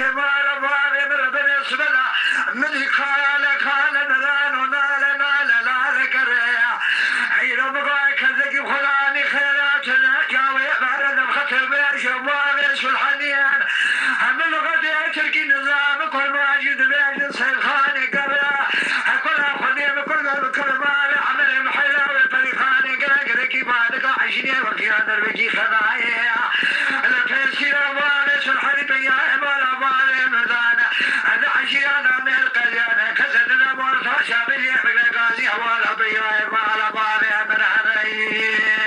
مال باري بربنا سبلا من خال نران ونال كريا عيرو مقاي كذك بخلاني خيراتنا كاوي بارد بخطر بيش وبابش والحنيان هم الغدي تركي نظام كل واجد بيش سيخاني قريا كل خديم كل مال عمل محلاوي فريخاني قرا كيبانك عشني وكيان بكي خنايا لا تنسي بابش الحريب يا مال باري مدانا انا عشيانا من القليان كسدنا مرتوى شابلي بقاقازي حوالا بيا مال باري من حريم